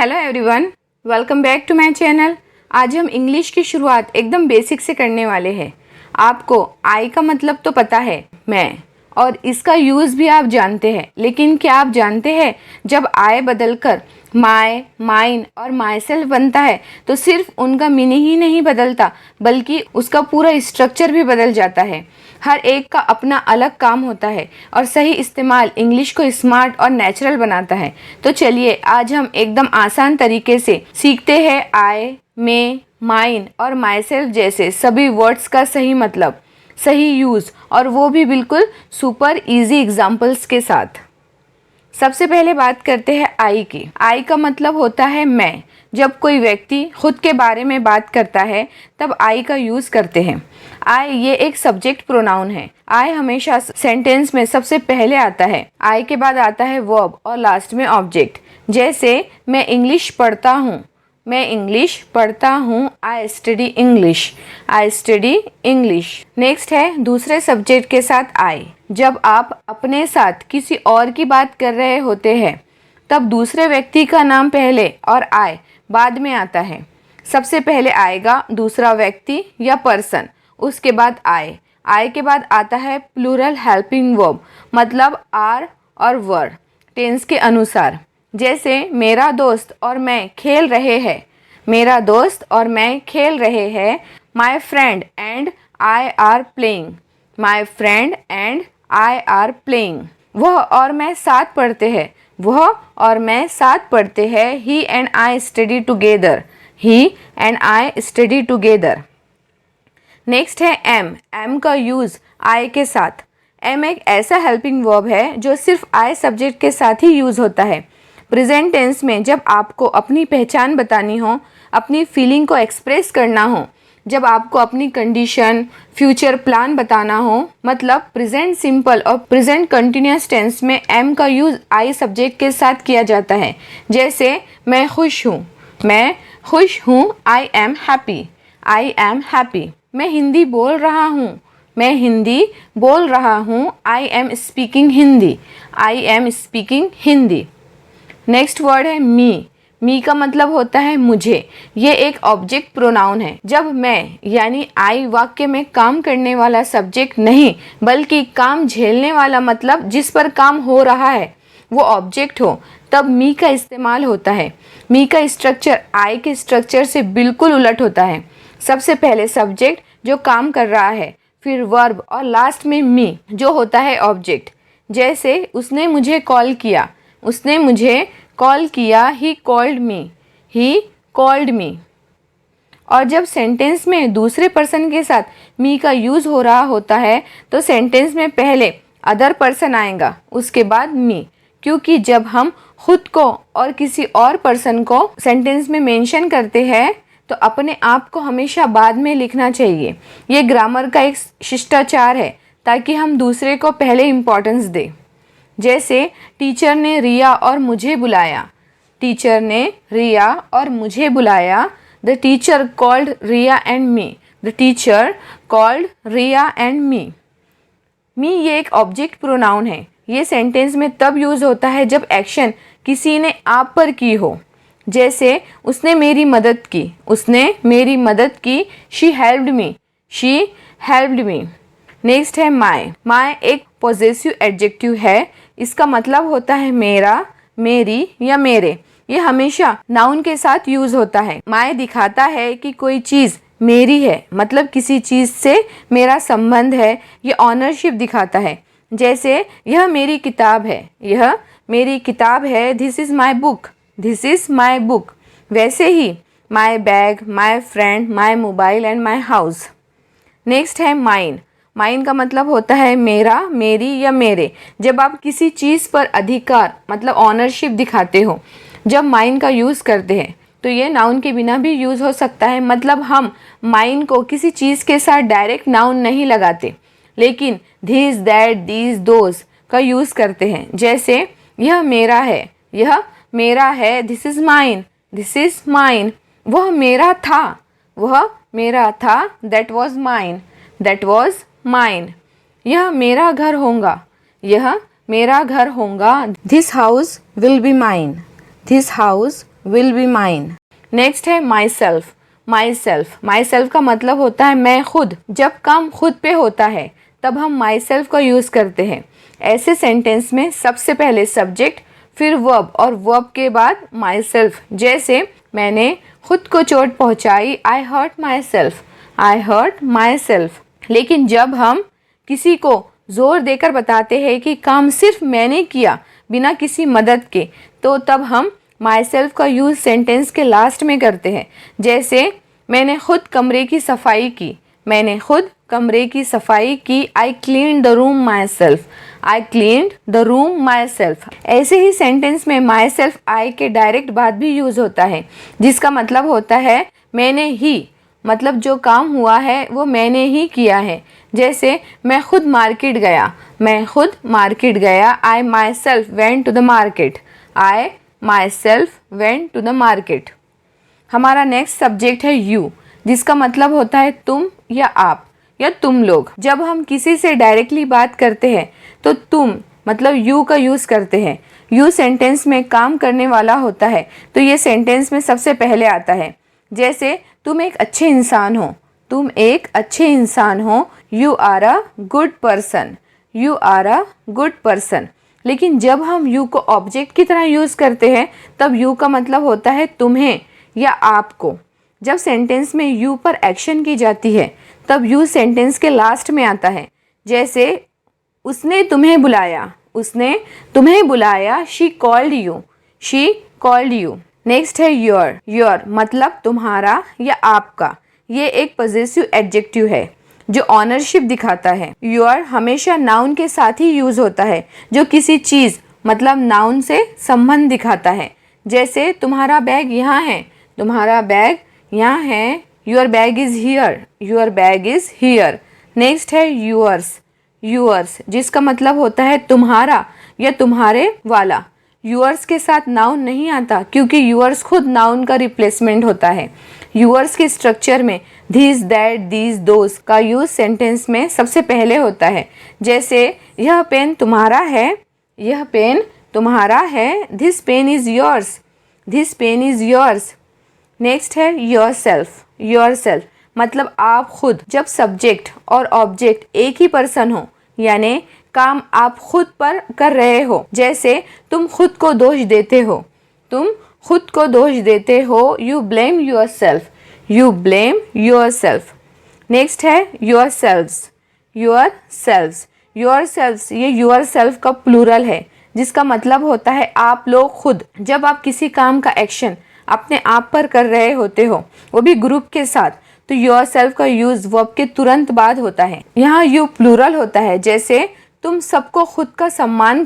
Hello everyone, welcome back to my channel. आज हम English की शुरुआत एकदम बेसिक से करने वाले हैं। आपको आई का मतलब तो पता है, मैं, और इसका यूज़ भी आप जानते हैं, लेकिन क्या आप जानते हैं जब आई बदलकर माय, माइन और माई सेल्फ बनता है तो सिर्फ उनका मीनिंग ही नहीं बदलता बल्कि उसका पूरा स्ट्रक्चर भी बदल जाता है। हर एक का अपना अलग काम होता है और सही इस्तेमाल इंग्लिश को स्मार्ट और नेचुरल बनाता है। तो चलिए आज हम एकदम आसान तरीके से सीखते हैं आई, मे, माइन और माई सेल्फ जैसे सभी वर्ड्स का सही मतलब, सही यूज़, और वो भी बिल्कुल सुपर इजी एग्जाम्पल्स के साथ। सबसे पहले बात करते हैं आई की। आई का मतलब होता है मैं। जब कोई व्यक्ति खुद के बारे में बात करता है तब आई का यूज़ करते हैं। आई ये एक सब्जेक्ट प्रोनाउन है। आई हमेशा सेंटेंस में सबसे पहले आता है। आई के बाद आता है वर्ब और लास्ट में ऑब्जेक्ट। जैसे मैं इंग्लिश पढ़ता हूँ, मैं इंग्लिश पढ़ता हूँ, I study English, I study English. Next है दूसरे सब्जेक्ट के साथ आई। जब आप अपने साथ किसी और की बात कर रहे होते हैं तब दूसरे व्यक्ति का नाम पहले और आई बाद में आता है। सबसे पहले आएगा दूसरा व्यक्ति या पर्सन, उसके बाद आई। आई के बाद आता है प्लूरल हेल्पिंग वर्ब, मतलब आर और वर टेंस के अनुसार। जैसे मेरा दोस्त और मैं खेल रहे हैं, मेरा दोस्त और मैं खेल रहे हैं। My friend and I R playing, my friend and I R playing. वह और मैं साथ पढ़ते हैं, वह और मैं साथ पढ़ते हैं। He and I study together, he and I study together. Next है एम। एम का यूज़ आई के साथ। एम एक ऐसा हेल्पिंग वर्ब है जो सिर्फ आई सब्जेक्ट के साथ ही यूज़ होता है। प्रेजेंट टेंस में जब आपको अपनी पहचान बतानी हो, अपनी फीलिंग को एक्सप्रेस करना हो, जब आपको अपनी कंडीशन, फ्यूचर प्लान बताना हो, मतलब प्रेजेंट सिंपल और प्रेजेंट कंटिन्यूअस टेंस में एम का यूज़ आई सब्जेक्ट के साथ किया जाता है। जैसे मैं खुश हूँ, मैं खुश हूँ, I am happy, I am happy. मैं हिंदी बोल रहा हूँ, मैं हिंदी बोल रहा हूँ, I am speaking Hindi, I am speaking Hindi. Next word है मी। मी का मतलब होता है मुझे। ये एक ऑब्जेक्ट प्रोनाउन है। जब मैं यानी आई वाक्य में काम करने वाला सब्जेक्ट नहीं बल्कि काम झेलने वाला, मतलब जिस पर काम हो रहा है, वो ऑब्जेक्ट हो, तब मी का इस्तेमाल होता है। मी का स्ट्रक्चर आई के स्ट्रक्चर से बिल्कुल उलट होता है। सबसे पहले सब्जेक्ट जो काम कर रहा है, फिर वर्ब और लास्ट में मी जो होता है ऑब्जेक्ट। जैसे उसने मुझे कॉल किया, उसने मुझे कॉल किया, he called me, he called me. और जब सेंटेंस में दूसरे पर्सन के साथ मी का यूज़ हो रहा होता है तो सेंटेंस में पहले अदर पर्सन आएगा, उसके बाद मी, क्योंकि जब हम खुद को और किसी और पर्सन को सेंटेंस में मेंशन करते हैं तो अपने आप को हमेशा बाद में लिखना चाहिए। ये ग्रामर का एक शिष्टाचार है ताकि हम दूसरे को पहले इम्पोर्टेंस दें। जैसे टीचर ने रिया और मुझे बुलाया, टीचर ने रिया और मुझे बुलाया। The teacher called Riya and me, the teacher called Riya and me. Me ये एक ऑब्जेक्ट प्रोनाउन है। ये सेंटेंस में तब यूज़ होता है जब एक्शन किसी ने आप पर की हो। जैसे उसने मेरी मदद की, उसने मेरी मदद की, she helped me, she helped me. Next है माय। माय एक पॉजेसिव एडजेक्टिव है। इसका मतलब होता है मेरा, मेरी या मेरे। ये हमेशा नाउन के साथ यूज़ होता है। माय दिखाता है कि कोई चीज़ मेरी है, मतलब किसी चीज़ से मेरा संबंध है। ये ऑनरशिप दिखाता है। जैसे यह मेरी किताब है, यह मेरी किताब है, this is my book, this is my book. वैसे ही my bag, my friend, my mobile and my house. Next है माइन। माइन का मतलब होता है मेरा, मेरी या मेरे। जब आप किसी चीज़ पर अधिकार मतलब ऑनरशिप दिखाते हो, जब माइन का यूज़ करते हैं तो ये नाउन के बिना भी यूज़ हो सकता है। मतलब हम माइन को किसी चीज़ के साथ डायरेक्ट नाउन नहीं लगाते, लेकिन दिस, दैट, दीज, दोज का यूज़ करते हैं। जैसे यह मेरा है, यह मेरा है, this is mine, this is mine. वह मेरा था, वह मेरा था, that was mine, that was mine. यह मेरा घर होगा, यह मेरा घर होगा, this house will be mine, this house will be mine। Next है myself। myself का मतलब होता है मैं खुद। जब काम खुद पे होता है तब हम myself का यूज़ करते हैं। ऐसे सेंटेंस में सबसे पहले सब्जेक्ट, फिर वर्ब और वर्ब के बाद myself। जैसे मैंने खुद को चोट पहुंचाई, I hurt myself। लेकिन जब हम किसी को ज़ोर देकर बताते हैं कि काम सिर्फ मैंने किया बिना किसी मदद के, तो तब हम myself का यूज़ सेंटेंस के लास्ट में करते हैं। जैसे मैंने खुद कमरे की सफाई की, I cleaned the room myself। ऐसे ही सेंटेंस में myself I के डायरेक्ट बाद भी यूज़ होता है, जिसका मतलब होता है मैंने ही, मतलब जो काम हुआ है वो मैंने ही किया है। जैसे मैं खुद मार्केट गया, I myself went to the market। हमारा नेक्स्ट सब्जेक्ट है यू, जिसका मतलब होता है तुम या आप या तुम लोग। जब हम किसी से डायरेक्टली बात करते हैं तो तुम मतलब यू का यूज़ करते हैं। यू सेंटेंस में काम करने वाला होता है, तो ये सेंटेंस में सबसे पहले आता है। जैसे तुम एक अच्छे इंसान हो, you are a good person. लेकिन जब हम यू को ऑब्जेक्ट की तरह यूज़ करते हैं तब यू का मतलब होता है तुम्हें या आपको। जब सेंटेंस में यू पर एक्शन की जाती है तब यू सेंटेंस के लास्ट में आता है। जैसे उसने तुम्हें बुलाया, शी कॉल्ड यू। नेक्स्ट है योर मतलब तुम्हारा या आपका। ये एक पॉजेसिव एडजेक्टिव है जो ऑनरशिप दिखाता है। योर हमेशा नाउन के साथ ही यूज़ होता है जो किसी चीज़ मतलब नाउन से संबंध दिखाता है। जैसे तुम्हारा बैग यहाँ है, your bag is here. Next है यूअर्स, जिसका मतलब होता है तुम्हारा या तुम्हारे वाला। यूअर्स के साथ नाउन नहीं आता क्योंकि यूअर्स खुद नाउन का रिप्लेसमेंट होता है। यूअर्स के स्ट्रक्चर में दिस, दैट, दीज, दोज का यूज सेंटेंस में सबसे पहले होता है। जैसे यह पेन तुम्हारा है, this pen is yours. Next है योरसेल्फ मतलब आप खुद। जब सब्जेक्ट और ऑब्जेक्ट एक ही पर्सन हो यानी काम आप खुद पर कर रहे हो। जैसे तुम खुद को दोष देते हो, यू ब्लेम योरसेल्फ। नेक्स्ट है योरसेल्व्स। ये योरसेल्फ का प्लूरल है जिसका मतलब होता है आप लोग खुद। जब आप किसी काम का एक्शन अपने आप पर कर रहे होते हो, वो भी ग्रुप के साथ, तो योरसेल्फ का यूज वर्ब के तुरंत बाद होता है। यहाँ यू प्लूरल होता है। जैसे तुम सबको खुद का सम्मान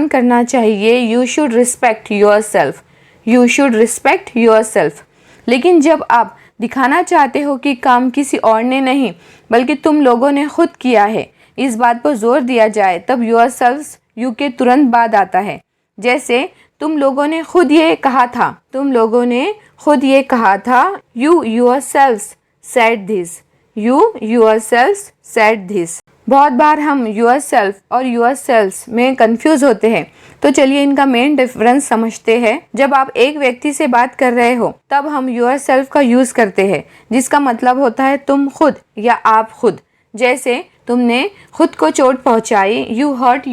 करना चाहिए, यू शुड रिस्पेक्ट योरसेल्फ। लेकिन जब आप दिखाना चाहते हो कि काम किसी और ने नहीं बल्कि तुम लोगों ने खुद किया है, इस बात पर जोर दिया जाए, तब योरसेल्व्स यू के तुरंत बाद आता है। जैसे तुम लोगों ने खुद ये कहा था, यू योरसेल्व्स सेड दिस। बहुत बार हम योरसेल्फ और योरसेल्व्स में कंफ्यूज होते हैं, तो चलिए इनका मेन डिफरेंस समझते हैं। जब आप एक व्यक्ति से बात कर रहे हो तब हम योरसेल्फ का यूज करते हैं, जिसका मतलब होता है तुम खुद या आप खुद। जैसे तुमने खुद को चोट पहुंचाई, यू हर्ट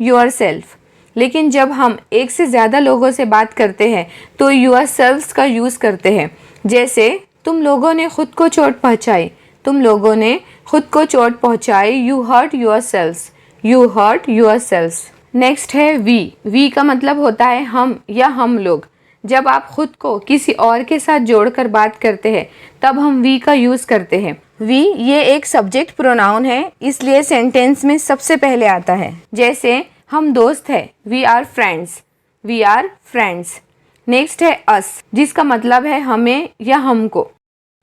योरसेल्फ। लेकिन जब हम एक से ज़्यादा लोगों से बात करते हैं तो योरसेल्व्स का यूज़ करते हैं। जैसे तुम लोगों ने खुद को चोट पहुंचाई, यू हर्ट योरसेल्व्स। नेक्स्ट है वी का मतलब होता है हम या हम लोग। जब आप खुद को किसी और के साथ जोड़कर बात करते हैं तब हम वी का यूज़ करते हैं। वी ये एक सब्जेक्ट प्रोनाउन है, इसलिए सेंटेंस में सबसे पहले आता है। जैसे हम दोस्त हैं, वी आर फ्रेंड्स। नेक्स्ट है अस, जिसका मतलब है हमें या हमको।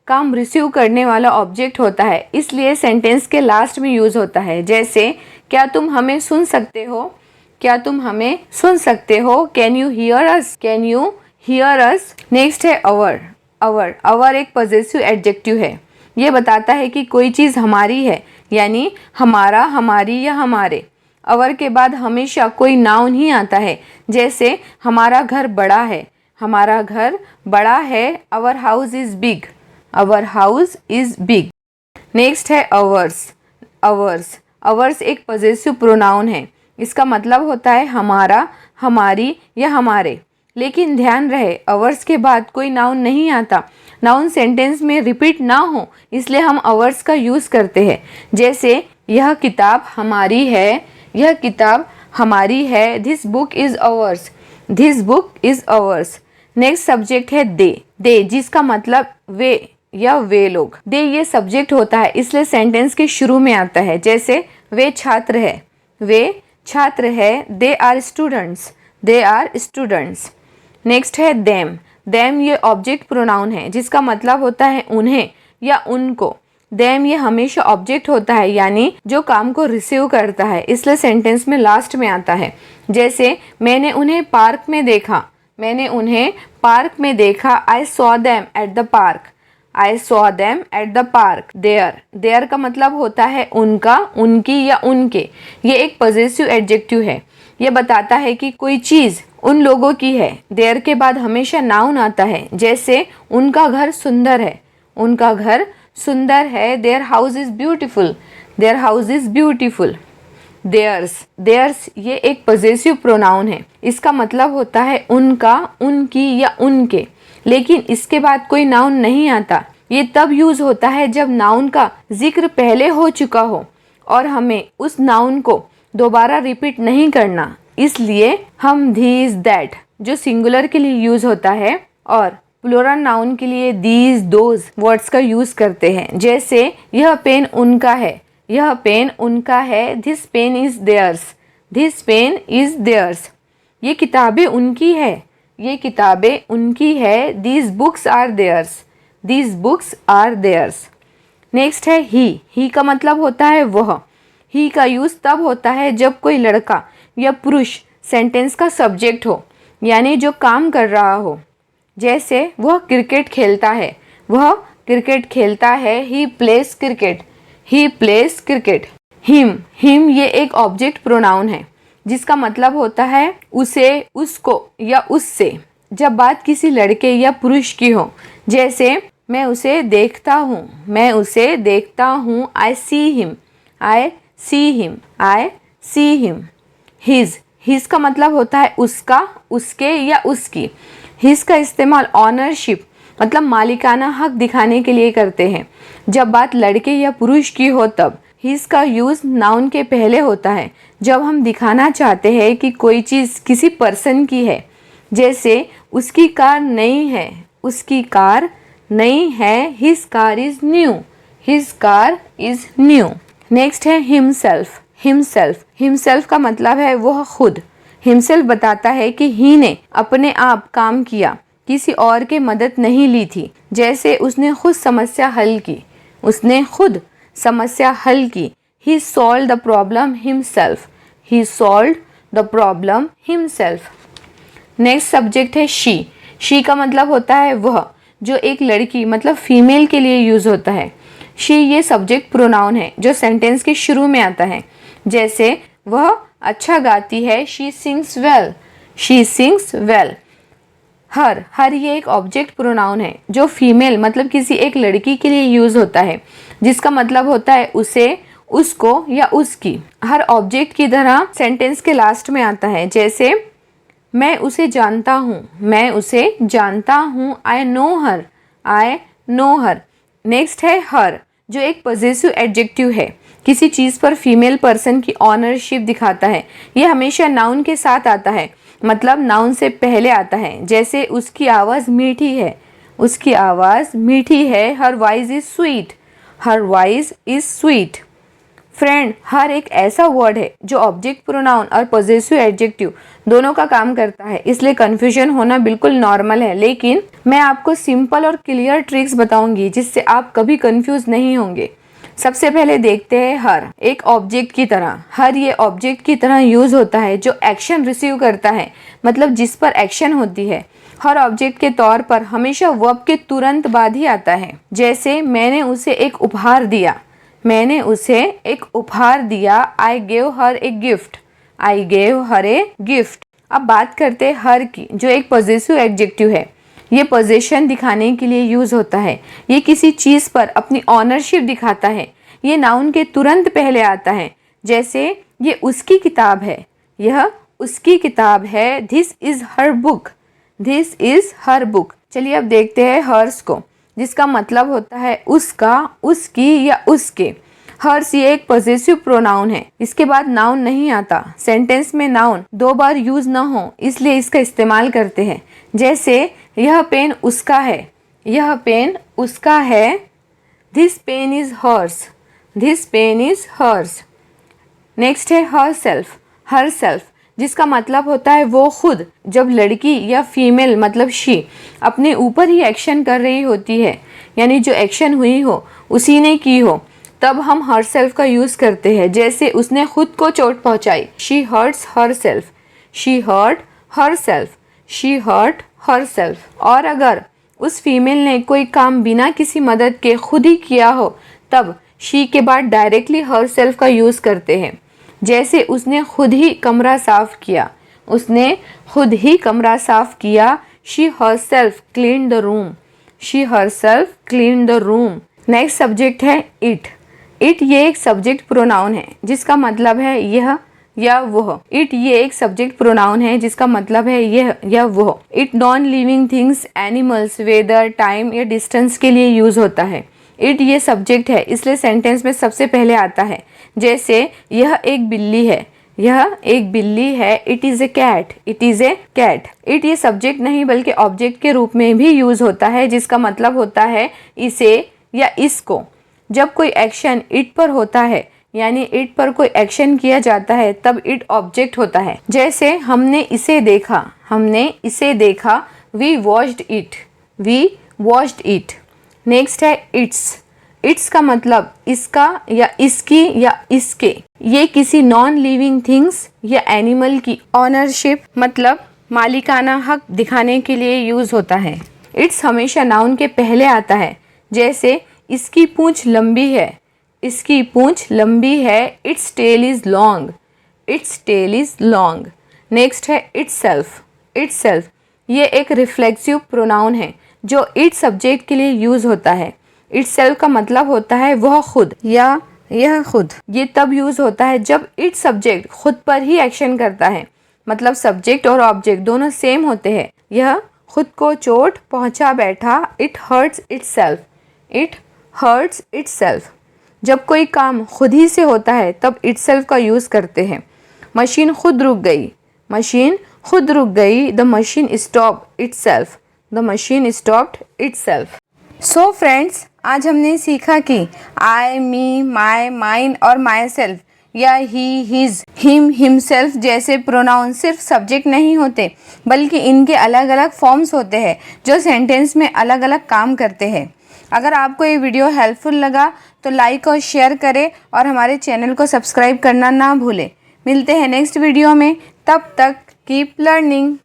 काम रिसीव करने वाला ऑब्जेक्ट होता है, इसलिए सेंटेंस के लास्ट में यूज़ होता है। जैसे क्या तुम हमें सुन सकते हो, can you here us. Next है अवर एक पॉजेसिव एडजेक्टिव है। ये बताता है कि कोई चीज़ हमारी है, यानी हमारा, हमारी या हमारे। अवर के बाद हमेशा कोई नाउन ही आता है। जैसे हमारा घर बड़ा है, हमारा घर बड़ा है, our house is big, our house is big. Next है अवर्स। अवर्स, अवर्स एक पॉजेसिव प्रोनाउन है। इसका मतलब होता है हमारा, हमारी या हमारे। लेकिन ध्यान रहे अवर्स के बाद कोई नाउन नहीं आता। नाउन सेंटेंस में रिपीट ना हो इसलिए हम अवर्स का यूज़ करते हैं। जैसे यह किताब हमारी है, यह किताब हमारी है, this book is ours, this book is ours. Next subject है दे। दे जिसका मतलब वे या वे लोग। दे ये सब्जेक्ट होता है इसलिए सेंटेंस के शुरू में आता है। जैसे वे छात्र है, वे छात्र है, they are students, they are students. Next है देम। देम ये ऑब्जेक्ट प्रोनाउन है जिसका मतलब होता है उन्हें या उनको। देम ये हमेशा ऑब्जेक्ट होता है यानी जो काम को रिसीव करता है, इसलिए सेंटेंस में लास्ट में आता है। जैसे मैंने उन्हें पार्क में देखा, मैंने उन्हें पार्क में देखा, I saw them at the park, I saw them at the park. Their, their का मतलब होता है उनका, उनकी या उनके। ये एक पॉजेसिव एडजेक्टिव है। ये बताता है कि कोई चीज़ उन लोगों की है। देयर के बाद हमेशा नाउन आता है। जैसे उनका घर सुंदर है, उनका घर सुंदर है, their house is beautiful, their house is beautiful. Theirs, theirs ये एक पॉजेसिव प्रोनाउन है। इसका मतलब होता है उनका, उनकी या उनके। लेकिन इसके बाद कोई नाउन नहीं आता। ये तब यूज़ होता है जब नाउन का जिक्र पहले हो चुका हो और हमें उस नाउन को दोबारा रिपीट नहीं करना। इसलिए हम these दैट जो सिंगुलर के लिए यूज़ होता है और प्लूरल नाउन के लिए these those वर्ड्स का यूज़ करते हैं। जैसे यह पेन उनका है, यह पेन उनका है, this pen is theirs, this pen is theirs. ये किताबें उनकी है, ये किताबें उनकी है, these books are theirs, these books are theirs. Next है ही। ही का मतलब होता है वह। ही का यूज़ तब होता है जब कोई लड़का या पुरुष सेंटेंस का सब्जेक्ट हो यानी जो काम कर रहा हो। जैसे वह क्रिकेट खेलता है, वह क्रिकेट खेलता है, ही प्लेस क्रिकेट, ही प्लेस क्रिकेट। हिम, हिम ये एक ऑब्जेक्ट प्रोनाउन है जिसका मतलब होता है उसे, उसको या उससे जब बात किसी लड़के या पुरुष की हो। जैसे मैं उसे देखता हूँ, मैं उसे देखता हूँ, आई सी हिम, आई सी हिम, आई सी हिम। हिज, हिज का मतलब होता है उसका, उसके या उसकी। हिज का इस्तेमाल ऑनरशिप मतलब मालिकाना हक दिखाने के लिए करते हैं। जब बात लड़के या पुरुष की हो तब हिज का यूज़ नाउन के पहले होता है जब हम दिखाना चाहते हैं कि कोई चीज़ किसी पर्सन की है। जैसे उसकी कार नई है, उसकी कार नई है, his car is new, his car is new. Next है हिमसेल्फ। हिमसेल्फ, हिमसेल्फ का मतलब है वह खुद। हिमसेल्फ बताता है कि ही ने अपने आप काम किया, किसी और के मदद नहीं ली थी। जैसे उसने खुद समस्या हल की, उसने खुद समस्या हल की, he solve the problem himself, he solve the problem himself. Next subject है शी। शी का मतलब होता है वह, जो एक लड़की मतलब फीमेल के लिए यूज़ होता है। शी ये सब्जेक्ट प्रोनाउन है जो सेंटेंस के शुरू में आता है। जैसे वह अच्छा गाती है, she sings well, she sings well. Her, her ये एक ऑब्जेक्ट प्रोनाउन है जो फीमेल मतलब किसी एक लड़की के लिए यूज़ होता है जिसका मतलब होता है उसे, उसको या उसकी। हर ऑब्जेक्ट की तरह सेंटेंस के लास्ट में आता है। जैसे मैं उसे जानता हूँ, मैं उसे जानता हूँ, I know her, I know her. Next है हर जो एक पॉजेसिव एडजेक्टिव है, किसी चीज़ पर फीमेल पर्सन की ऑनरशिप दिखाता है। ये हमेशा नाउन के साथ आता है मतलब नाउन से पहले आता है। जैसे उसकी आवाज़ मीठी है, उसकी आवाज़ मीठी है, her voice is sweet, her voice is sweet. Friend, her एक ऐसा वर्ड है जो ऑब्जेक्ट प्रोनाउन और पॉजेसिव एडजेक्टिव दोनों का काम करता है, इसलिए कन्फ्यूजन होना बिल्कुल नॉर्मल है। लेकिन मैं आपको सिंपल और क्लियर ट्रिक्स बताऊंगी जिससे आप कभी कंफ्यूज नहीं होंगे। सबसे पहले देखते हैं हर एक ऑब्जेक्ट की तरह। हर ये ऑब्जेक्ट की तरह यूज होता है जो एक्शन रिसीव करता है मतलब जिस पर एक्शन होती है। हर ऑब्जेक्ट के तौर पर हमेशा वर्ब के तुरंत बाद ही आता है। जैसे मैंने उसे एक उपहार दिया, मैंने उसे एक उपहार दिया। I gave her a gift. I gave her a gift. अब बात करते हैं हर की, जो एक पॉजेसिव एडजेक्टिव है। ये पोजेशन दिखाने के लिए यूज होता है। ये किसी चीज पर अपनी ऑनरशिप दिखाता है। ये नाउन के तुरंत पहले आता है। जैसे ये उसकी किताब है, यह उसकी किताब है। This is her book. This is her book. चलिए अब देखते हैं हर्स को, जिसका मतलब होता है उसका, उसकी या उसके। हर्स ये एक पॉजेसिव प्रोनाउन है। इसके बाद नाउन नहीं आता। सेंटेंस में नाउन 2 बार यूज ना हो इसलिए इसका इस्तेमाल करते हैं। जैसे यह पेन उसका है, यह पेन उसका है। This pen is hers. This pen is hers. Next है हर सेल्फ। हर सेल्फ जिसका मतलब होता है वो खुद। जब लड़की या फीमेल मतलब शी अपने ऊपर ही एक्शन कर रही होती है, यानी जो एक्शन हुई हो उसी ने की हो, तब हम हर सेल्फ का यूज करते हैं। जैसे उसने खुद को चोट पहुंचाई। She hurts herself. She hurt herself. She hurt herself. और अगर उस फीमेल ने कोई काम बिना किसी मदद के खुद ही किया हो, तब शी के बाद डायरेक्टली हर सेल्फ का यूज करते हैं। जैसे उसने खुद ही कमरा साफ किया। उसने खुद ही कमरा साफ किया। She her self clean the room. She her self clean the room. Next subject है इट। इट ये एक सब्जेक्ट प्रोनाउन है जिसका मतलब है यह या वह। इट ये एक सब्जेक्ट प्रोनाउन है जिसका मतलब है यह या वह। It non living things, animals, weather, time या डिस्टेंस के लिए यूज होता है। इट ये सब्जेक्ट है इसलिए सेंटेंस में सबसे पहले आता है। जैसे यह एक बिल्ली है, यह एक बिल्ली है। It is a cat. It is a cat. It ये सब्जेक्ट नहीं बल्कि ऑब्जेक्ट के रूप में भी यूज होता है, जिसका मतलब होता है इसे या इसको। जब कोई एक्शन इट पर होता है, यानी इट पर कोई एक्शन किया जाता है, तब इट ऑब्जेक्ट होता है। जैसे हमने इसे देखा। हमने इसे देखा। We watched it. We watched it. Next है इट्स। इट्स का मतलब इसका या इसकी या इसके। ये किसी नॉन लिविंग थिंग्स या एनिमल की ऑनरशिप मतलब मालिकाना हक दिखाने के लिए यूज होता है। इट्स हमेशा नाउन के पहले आता है। जैसे इसकी पूंछ लंबी है। इसकी पूंछ लंबी है। Its tail is long. Its tail is long. Next है इटसेल्फ। इटसेल्फ ये एक रिफ्लेक्सिव प्रोनाउन है जो इट सब्जेक्ट के लिए यूज होता है। इटसेल्फ का मतलब होता है वह खुद या यह खुद। ये तब यूज होता है जब इट सब्जेक्ट खुद पर ही एक्शन करता है, मतलब सब्जेक्ट और ऑब्जेक्ट दोनों सेम होते हैं। यह खुद को चोट पहुंचा बैठा। It hurts itself. It hurts itself. जब कोई काम खुद ही से होता है तब इटसेल्फ का यूज करते हैं। मशीन खुद रुक गई। मशीन खुद रुक गई। The machine stopped itself. The machine stopped itself. So friends, आज हमने सीखा कि आई, मी, माई, माइन और माई सेल्फ या ही, हिज, हिम, हिमसेल्फ जैसे प्रोनाउन सिर्फ सब्जेक्ट नहीं होते, बल्कि इनके अलग अलग फॉर्म्स होते हैं जो सेंटेंस में अलग अलग काम करते हैं। अगर आपको ये वीडियो हेल्पफुल लगा तो लाइक और शेयर करें और हमारे चैनल को सब्सक्राइब करना ना भूलें। मिलते हैं नेक्स्ट वीडियो में। तब तक कीप लर्निंग।